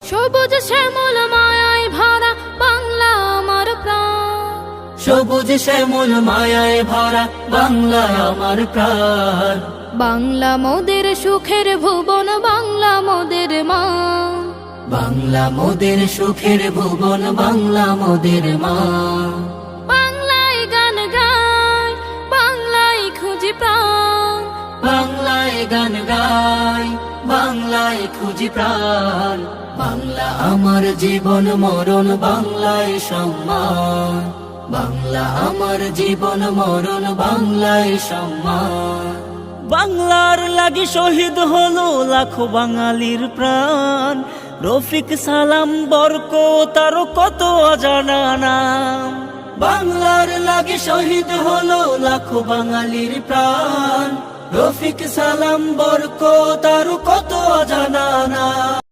সবুজ শ্যামল মায়ায় ভরা বাংলা আমার প্রাণ, সবুজ শ্যামল মায়ায় ভরা বাংলা আমার প্রাণ। বাংলা মোদের সুখের ভুবন, বাংলা মোদের মা, বাংলা মোদের সুখের ভুবন, বাংলা মোদের মা। বাংলায় গান গায়, বাংলায় খুঁজি প্রাণ, বাংলায় গান গাই, বাংলায় খুঁজি প্রাণ। বাংলা আমার জীবন মরণ, বাংলায় সম্মান। বাংলা আমার জীবন মরণ, বাংলায় সম্মান। বাংলার লাগি শহীদ হলো লাখো বাঙালির প্রাণ। রফিক সালাম বরক তারও কত অজানা নাম। বাংলার লাগে শহীদ হলো লাখো বাঙালির প্রাণ। রফিক সালাম বরক তারও কত অজানা নাম।